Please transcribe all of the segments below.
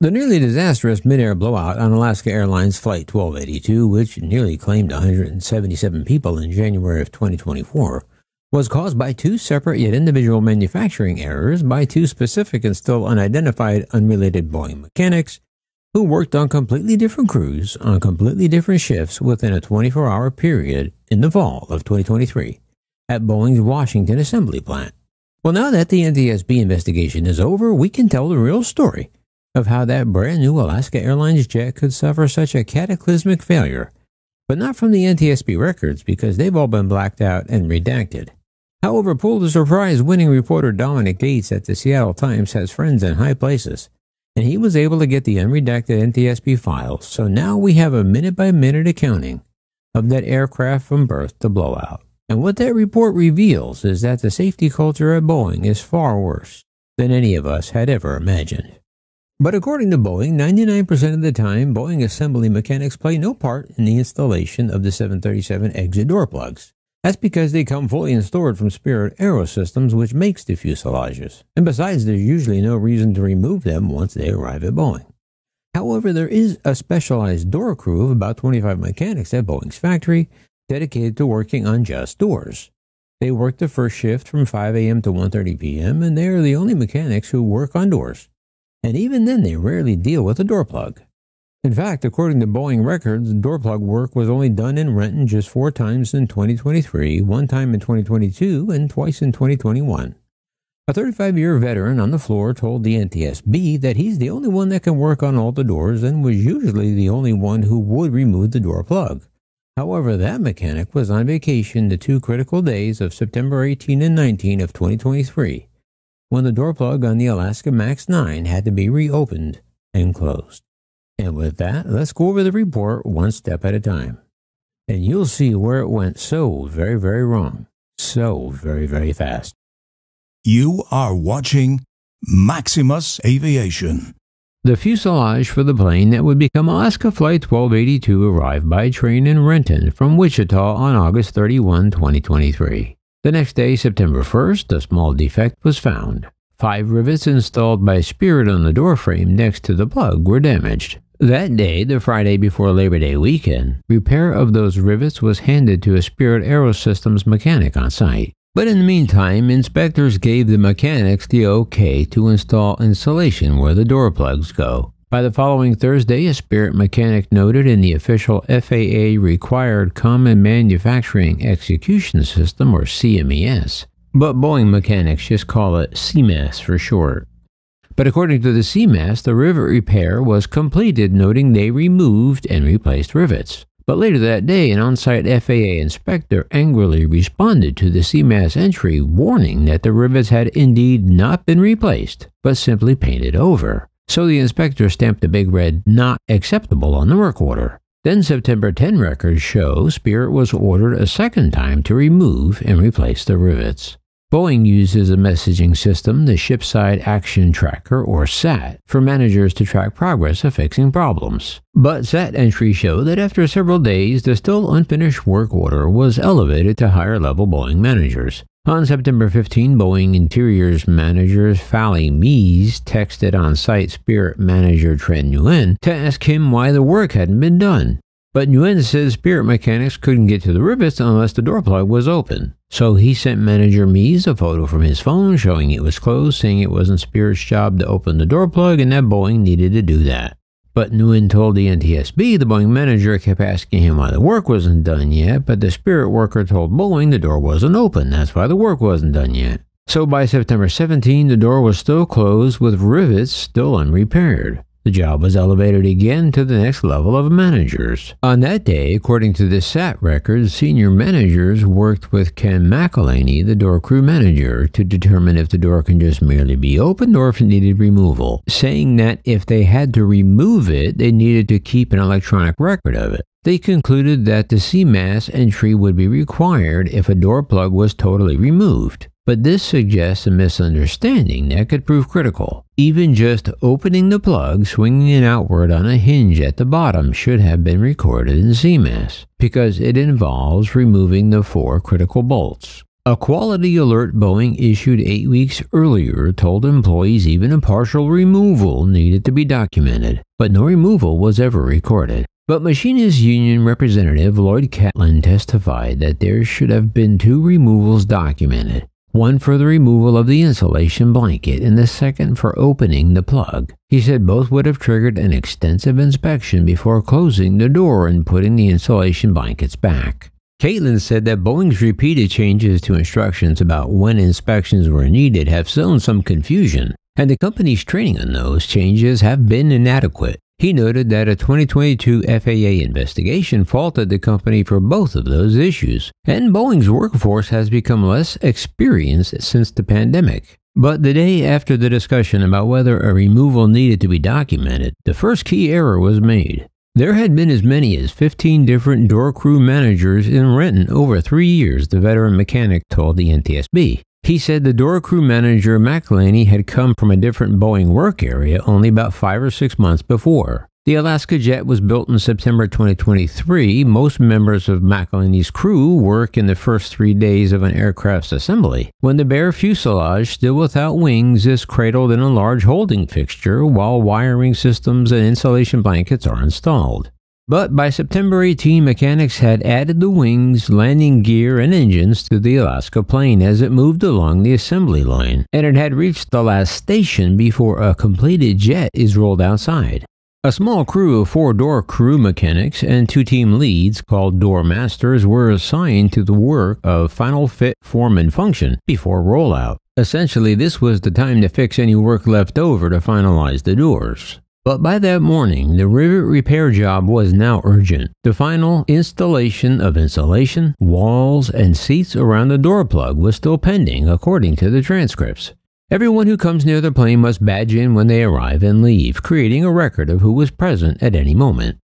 The nearly disastrous mid-air blowout on Alaska Airlines Flight 1282, which nearly claimed 177 people in January of 2024, was caused by two separate yet individual manufacturing errors by two specific and still unidentified unrelated Boeing mechanics who worked on completely different crews on completely different shifts within a 24-hour period in the fall of 2023 at Boeing's Washington assembly plant. Well, now that the NTSB investigation is over, we can tell the real story of how that brand new Alaska Airlines jet could suffer such a cataclysmic failure, but not from the NTSB records because they've all been blacked out and redacted. However, Pulitzer Prize-winning reporter Dominic Gates at the Seattle Times has friends in high places, and he was able to get the unredacted NTSB files, so now we have a minute-by-minute accounting of that aircraft from birth to blowout. And what that report reveals is that the safety culture at Boeing is far worse than any of us had ever imagined. But according to Boeing, 99% of the time, Boeing assembly mechanics play no part in the installation of the 737 exit door plugs. That's because they come fully installed from Spirit Aerosystems, which makes the fuselages. And besides, there's usually no reason to remove them once they arrive at Boeing. However, there is a specialized door crew of about 25 mechanics at Boeing's factory dedicated to working on just doors. They work the first shift from 5 a.m. to 1:30 p.m., and they are the only mechanics who work on doors. And even then, they rarely deal with a door plug. In fact, according to Boeing records, door plug work was only done in Renton just 4 times in 2023, 1 time in 2022, and twice in 2021. A 35-year veteran on the floor told the NTSB that he's the only one that can work on all the doors and was usually the only one who would remove the door plug. However, that mechanic was on vacation the 2 critical days of September 18 and 19 of 2023, when the door plug on the Alaska MAX 9 had to be reopened and closed. And with that, let's go over the report one step at a time. And you'll see where it went so very, very wrong, so very, very fast. You are watching Maximus Aviation. The fuselage for the plane that would become Alaska Flight 1282 arrived by train in Renton from Wichita on August 31, 2023. The next day, September 1st, a small defect was found. 5 rivets installed by Spirit on the door frame next to the plug were damaged. That day, the Friday before Labor Day weekend, repair of those rivets was handed to a Spirit Aerosystems mechanic on site. But in the meantime, inspectors gave the mechanics the okay to install insulation where the door plugs go. By the following Thursday, a Spirit mechanic noted in the official FAA required Common Manufacturing Execution System, or CMES, but Boeing mechanics just call it CMAS for short. But according to the CMAS, the rivet repair was completed, noting they removed and replaced rivets. But later that day, an on-site FAA inspector angrily responded to the CMAS entry, warning that the rivets had indeed not been replaced, but simply painted over. So the inspector stamped a big red "Not Acceptable" on the work order. Then September 10 records show Spirit was ordered a second time to remove and replace the rivets. Boeing uses a messaging system, the Shipside Action Tracker, or SAT, for managers to track progress of fixing problems. But SAT entries show that after several days, the still unfinished work order was elevated to higher-level Boeing managers. On September 15, Boeing Interiors Manager Fally Mees texted on-site Spirit Manager Trent Nguyen to ask him why the work hadn't been done. But Nguyen says Spirit mechanics couldn't get to the rivets unless the door plug was open. So he sent Manager Mees a photo from his phone showing it was closed, saying it wasn't Spirit's job to open the door plug and that Boeing needed to do that. But Nguyen told the NTSB the Boeing manager kept asking him why the work wasn't done yet, but the Spirit worker told Boeing the door wasn't open, that's why the work wasn't done yet. So by September 17, the door was still closed with rivets still unrepaired. The job was elevated again to the next level of managers. On that day, according to the SAT records, senior managers worked with Ken McElhaney, the door crew manager, to determine if the door can just merely be opened or if it needed removal, saying that if they had to remove it, they needed to keep an electronic record of it. They concluded that the CMAS entry would be required if a door plug was totally removed. But this suggests a misunderstanding that could prove critical. Even just opening the plug, swinging it outward on a hinge at the bottom should have been recorded in CMAS, because it involves removing the 4 critical bolts. A quality alert Boeing issued 8 weeks earlier told employees even a partial removal needed to be documented, but no removal was ever recorded. But Machinists Union Representative Lloyd Catlin testified that there should have been 2 removals documented, one for the removal of the insulation blanket and the second for opening the plug. He said both would have triggered an extensive inspection before closing the door and putting the insulation blankets back. Catlin said that Boeing's repeated changes to instructions about when inspections were needed have sown some confusion, and the company's training on those changes have been inadequate. He noted that a 2022 FAA investigation faulted the company for both of those issues, and Boeing's workforce has become less experienced since the pandemic. But the day after the discussion about whether a removal needed to be documented, the first key error was made. There had been as many as 15 different door crew managers in Renton over 3 years, the veteran mechanic told the NTSB. He said the door crew manager McElhaney had come from a different Boeing work area only about 5 or 6 months before. The Alaska jet was built in September 2023. Most members of McElhaney's crew work in the first 3 days of an aircraft's assembly, when the bare fuselage, still without wings, is cradled in a large holding fixture while wiring systems and insulation blankets are installed. But by September 18, mechanics had added the wings, landing gear, and engines to the Alaska plane as it moved along the assembly line, and it had reached the last station before a completed jet is rolled outside. A small crew of 4 door crew mechanics and 2 team leads, called door masters, were assigned to the work of final fit, form, and function before rollout. Essentially, this was the time to fix any work left over to finalize the doors. But by that morning, the rivet repair job was now urgent. The final installation of insulation, walls, and seats around the door plug was still pending, according to the transcripts. Everyone who comes near the plane must badge in when they arrive and leave, creating a record of who was present at any moment.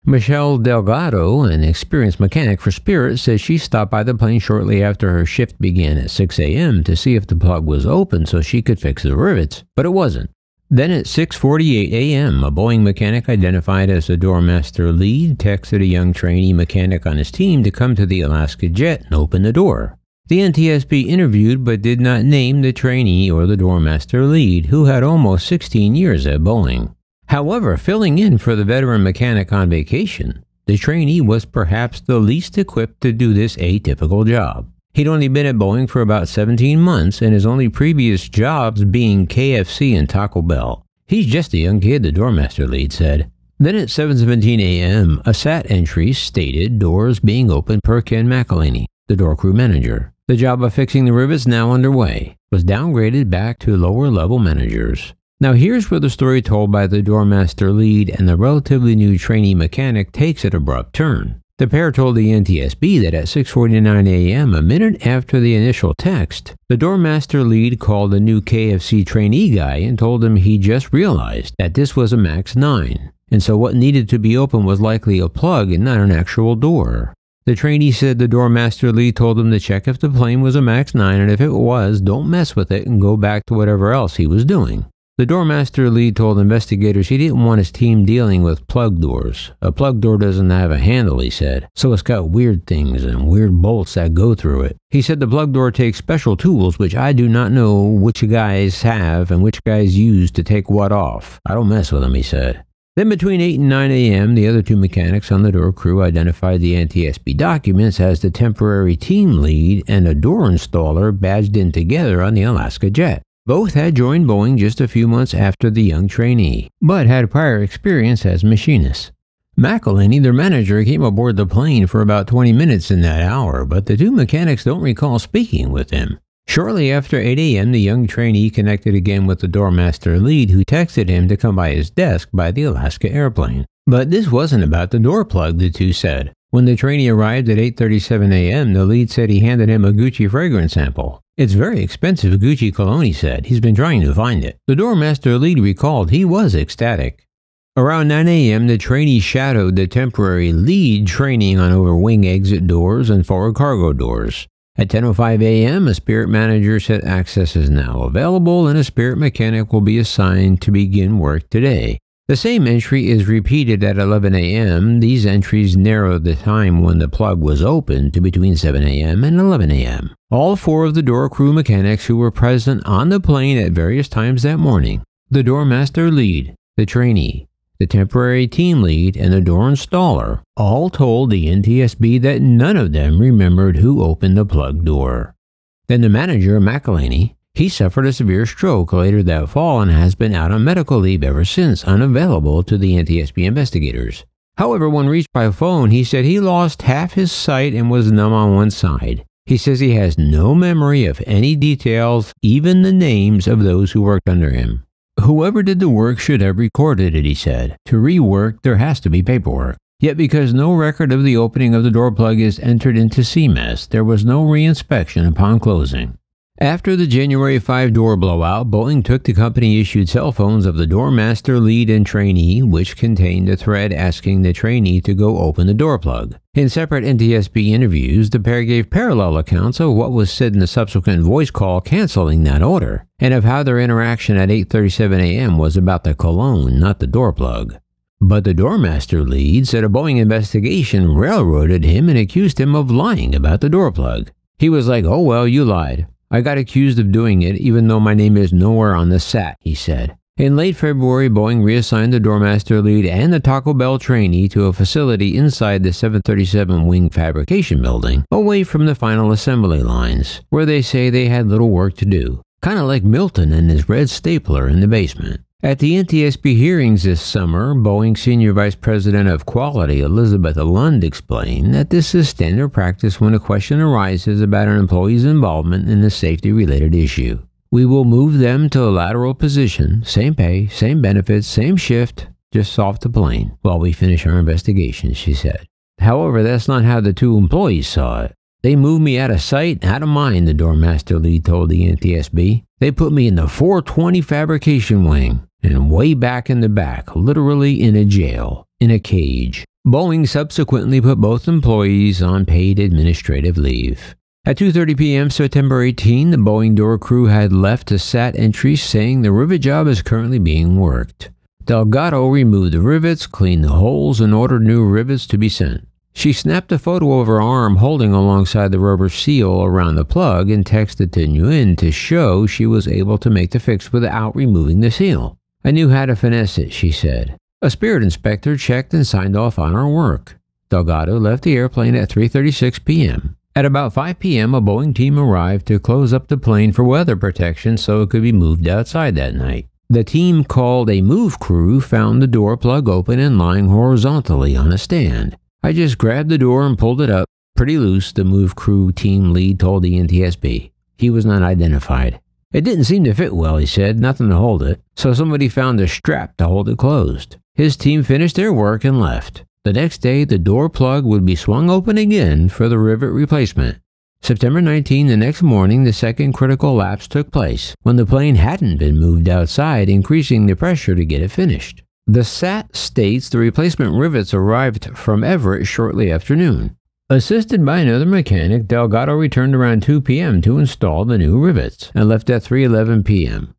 Michelle Delgado, an experienced mechanic for Spirit, says she stopped by the plane shortly after her shift began at 6 a.m. to see if the plug was open so she could fix the rivets, but it wasn't. Then at 6:48 a.m., a Boeing mechanic identified as the doormaster lead texted a young trainee mechanic on his team to come to the Alaska jet and open the door. The NTSB interviewed but did not name the trainee or the doormaster lead, who had almost 16 years at Boeing. However, filling in for the veteran mechanic on vacation, the trainee was perhaps the least equipped to do this atypical job. He'd only been at Boeing for about 17 months, and his only previous jobs being KFC and Taco Bell. He's just a young kid, the doormaster lead said. Then at 7:17 a.m., a SAT entry stated doors being opened per Ken McElhaney, the door crew manager. The job of fixing the rivets, now underway, was downgraded back to lower-level managers. Now here's where the story told by the doormaster lead and the relatively new trainee mechanic takes an abrupt turn. The pair told the NTSB that at 6:49 a.m., a minute after the initial text, the doormaster lead called the new KFC trainee guy and told him he just realized that this was a MAX 9, and so what needed to be opened was likely a plug and not an actual door. The trainee said the doormaster lead told him to check if the plane was a MAX 9, and if it was, don't mess with it and go back to whatever else he was doing. The doormaster lead told investigators he didn't want his team dealing with plug doors. A plug door doesn't have a handle, he said, so it's got weird things and weird bolts that go through it. He said the plug door takes special tools which I do not know which guys have and which guys use to take what off. I don't mess with them, he said. Then between 8 and 9 a.m., the other 2 mechanics on the door crew identified the NTSB documents as the temporary team lead and a door installer badged in together on the Alaska jet. Both had joined Boeing just a few months after the young trainee, but had prior experience as machinists. McElhaney, their manager, came aboard the plane for about 20 minutes in that hour, but the 2 mechanics don't recall speaking with him. Shortly after 8 a.m., the young trainee connected again with the doormaster lead, who texted him to come by his desk by the Alaska airplane. But this wasn't about the door plug, the 2 said. When the trainee arrived at 8:37 a.m., the lead said he handed him a Gucci fragrance sample. It's very expensive Gucci cologne, he said. He's been trying to find it. The doormaster lead recalled he was ecstatic. Around 9 a.m., the trainee shadowed the temporary lead training on over wing exit doors and forward cargo doors. At 10:05 a.m., a Spirit manager said access is now available and a Spirit mechanic will be assigned to begin work today. The same entry is repeated at 11 a.m. These entries narrow the time when the plug was opened to between 7 a.m. and 11 a.m. All 4 of the door crew mechanics who were present on the plane at various times that morning, the door master lead, the trainee, the temporary team lead, and the door installer, all told the NTSB that none of them remembered who opened the plug door. Then the manager, McElhaney, he suffered a severe stroke later that fall and has been out on medical leave ever since, unavailable to the NTSB investigators. However, when reached by phone, he said he lost half his sight and was numb on one side. He says he has no memory of any details, even the names of those who worked under him. Whoever did the work should have recorded it, he said. To rework, there has to be paperwork. Yet because no record of the opening of the door plug is entered into CMS, there was no reinspection upon closing. After the January 5 door blowout, Boeing took the company-issued cell phones of the door master, lead, and trainee, which contained a thread asking the trainee to go open the door plug. In separate NTSB interviews, the pair gave parallel accounts of what was said in the subsequent voice call canceling that order, and of how their interaction at 8:37 a.m. was about the cologne, not the door plug. But the doormaster lead said a Boeing investigation railroaded him and accused him of lying about the door plug. He was like, "Oh well, you lied. I got accused of doing it even though my name is nowhere on the SAT," he said. In late February, Boeing reassigned the doormaster lead and the Taco Bell trainee to a facility inside the 737 wing fabrication building, away from the final assembly lines, where they say they had little work to do. Kind of like Milton and his red stapler in the basement. At the NTSB hearings this summer, Boeing Senior Vice President of Quality Elizabeth Lund explained that this is standard practice when a question arises about an employee's involvement in a safety-related issue. We will move them to a lateral position, same pay, same benefits, same shift, just off the plane, while we finish our investigation, she said. However, that's not how the 2 employees saw it. They moved me out of sight, out of mind, the doormaster lead told the NTSB. They put me in the 420 fabrication wing, and way back in the back, literally in a jail, in a cage. Boeing subsequently put both employees on paid administrative leave. At 2:30 p.m. September 18, the Boeing door crew had left a SAT entry saying the rivet job is currently being worked. Delgado removed the rivets, cleaned the holes, and ordered new rivets to be sent. She snapped a photo of her arm holding alongside the rubber seal around the plug and texted to Nguyen to show she was able to make the fix without removing the seal. "I knew how to finesse it," she said. A Spirit inspector checked and signed off on our work. Delgado left the airplane at 3:36 p.m. At about 5 p.m., a Boeing team arrived to close up the plane for weather protection so it could be moved outside that night. The team, called a move crew, found the door plug open and lying horizontally on a stand. "I just grabbed the door and pulled it up, pretty loose," the move crew team lead told the NTSB. He was not identified. "It didn't seem to fit well," he said, "nothing to hold it, so somebody found a strap to hold it closed." His team finished their work and left. The next day, the door plug would be swung open again for the rivet replacement. September 19, the next morning, the second critical lapse took place, when the plane hadn't been moved outside, increasing the pressure to get it finished. The SAT states the replacement rivets arrived from Everett shortly after noon. Assisted by another mechanic, Delgado returned around 2 p.m. to install the new rivets, and left at 3:11 p.m.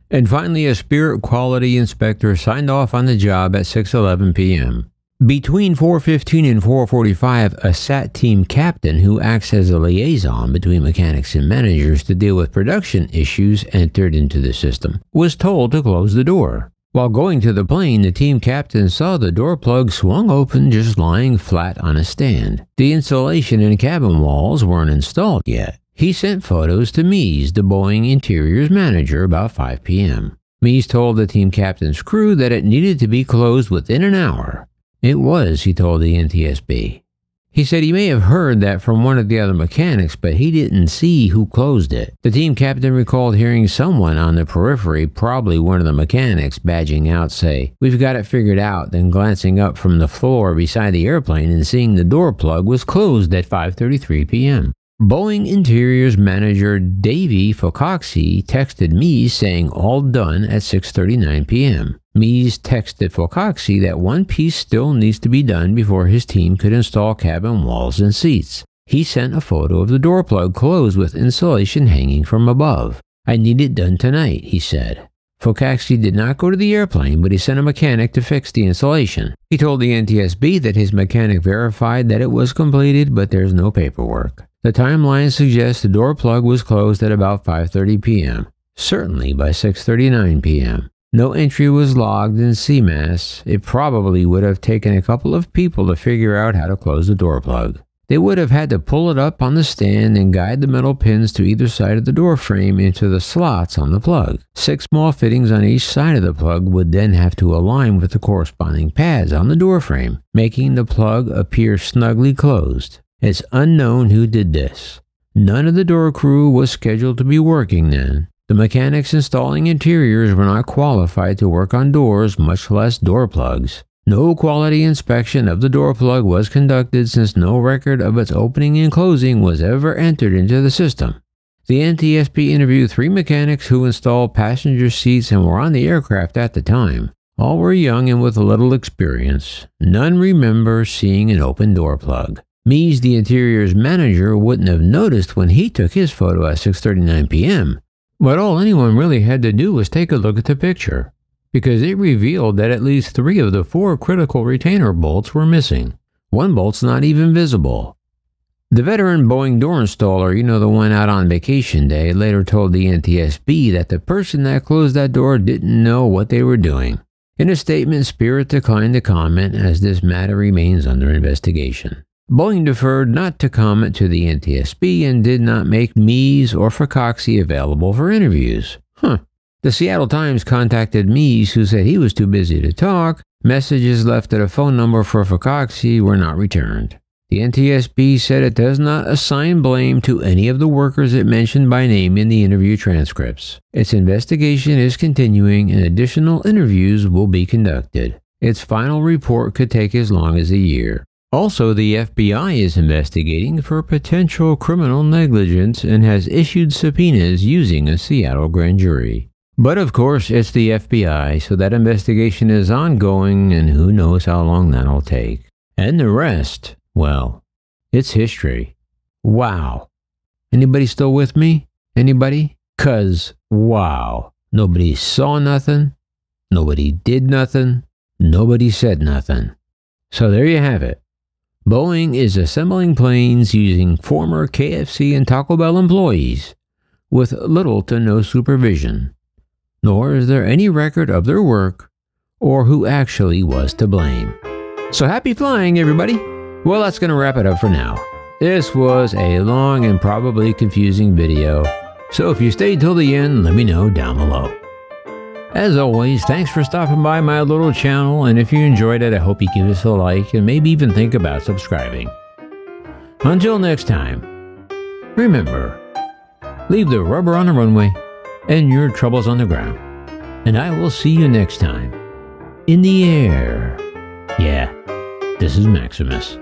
And finally, a Spirit quality inspector signed off on the job at 6:11 p.m. Between 4:15 and 4:45, a SAT team captain who acts as a liaison between mechanics and managers to deal with production issues entered into the system, was told to close the door. While going to the plane, the team captain saw the door plug swung open, just lying flat on a stand. The insulation and cabin walls weren't installed yet. He sent photos to Mies, the Boeing Interiors manager, about 5 p.m. Mies told the team captain's crew that it needed to be closed within an hour. It was, he told the NTSB. He said he may have heard that from one of the other mechanics, but he didn't see who closed it. The team captain recalled hearing someone on the periphery, probably one of the mechanics, badging out, say, "We've got it figured out," then glancing up from the floor beside the airplane and seeing the door plug was closed at 5:33 p.m. Boeing Interiors manager Davey Focoxy texted Mies saying all done at 6:39 p.m. Mies texted Focoxy that one piece still needs to be done before his team could install cabin walls and seats. He sent a photo of the door plug closed with insulation hanging from above. "I need it done tonight," he said. Focaxi did not go to the airplane, but he sent a mechanic to fix the installation. He told the NTSB that his mechanic verified that it was completed, but there's no paperwork. The timeline suggests the door plug was closed at about 5:30 p.m., certainly by 6:39 p.m. No entry was logged in CMAS. It probably would have taken a couple of people to figure out how to close the door plug. They would have had to pull it up on the stand and guide the metal pins to either side of the door frame into the slots on the plug. 6 small fittings on each side of the plug would then have to align with the corresponding pads on the door frame, making the plug appear snugly closed. It's unknown who did this. None of the door crew was scheduled to be working then. The mechanics installing interiors were not qualified to work on doors, much less door plugs. No quality inspection of the door plug was conducted since no record of its opening and closing was ever entered into the system. The NTSB interviewed 3 mechanics who installed passenger seats and were on the aircraft at the time. All were young and with little experience. None remember seeing an open door plug. Mies, the interiors manager, wouldn't have noticed when he took his photo at 6:39 p.m. But all anyone really had to do was take a look at the picture, because it revealed that at least 3 of the 4 critical retainer bolts were missing. 1 bolt's not even visible. The veteran Boeing door installer, the one out on vacation day, later told the NTSB that the person that closed that door didn't know what they were doing. In a statement, Spirit declined to comment as this matter remains under investigation. Boeing deferred not to comment to the NTSB and did not make Mies or Focaxi available for interviews. The Seattle Times contacted Mies, who said he was too busy to talk. Messages left at a phone number for Focaxi were not returned. The NTSB said it does not assign blame to any of the workers it mentioned by name in the interview transcripts. Its investigation is continuing and additional interviews will be conducted. Its final report could take as long as a year. Also, the FBI is investigating for potential criminal negligence and has issued subpoenas using a Seattle grand jury. But of course, it's the FBI, so that investigation is ongoing and who knows how long that'll take. And the rest, well, it's history. Wow. Anybody still with me? Anybody? 'Cause, wow. Nobody saw nothing. Nobody did nothing. Nobody said nothing. So there you have it. Boeing is assembling planes using former KFC and Taco Bell employees with little to no supervision. Nor is there any record of their work or who actually was to blame. So happy flying, everybody! Well, that's going to wrap it up for now. This was a long and probably confusing video, so if you stayed till the end, let me know down below. As always, thanks for stopping by my little channel, and if you enjoyed it, I hope you give us a like and maybe even think about subscribing. Until next time, remember, leave the rubber on the runway and your troubles on the ground. And I will see you next time in the air. Yeah, this is Maximus.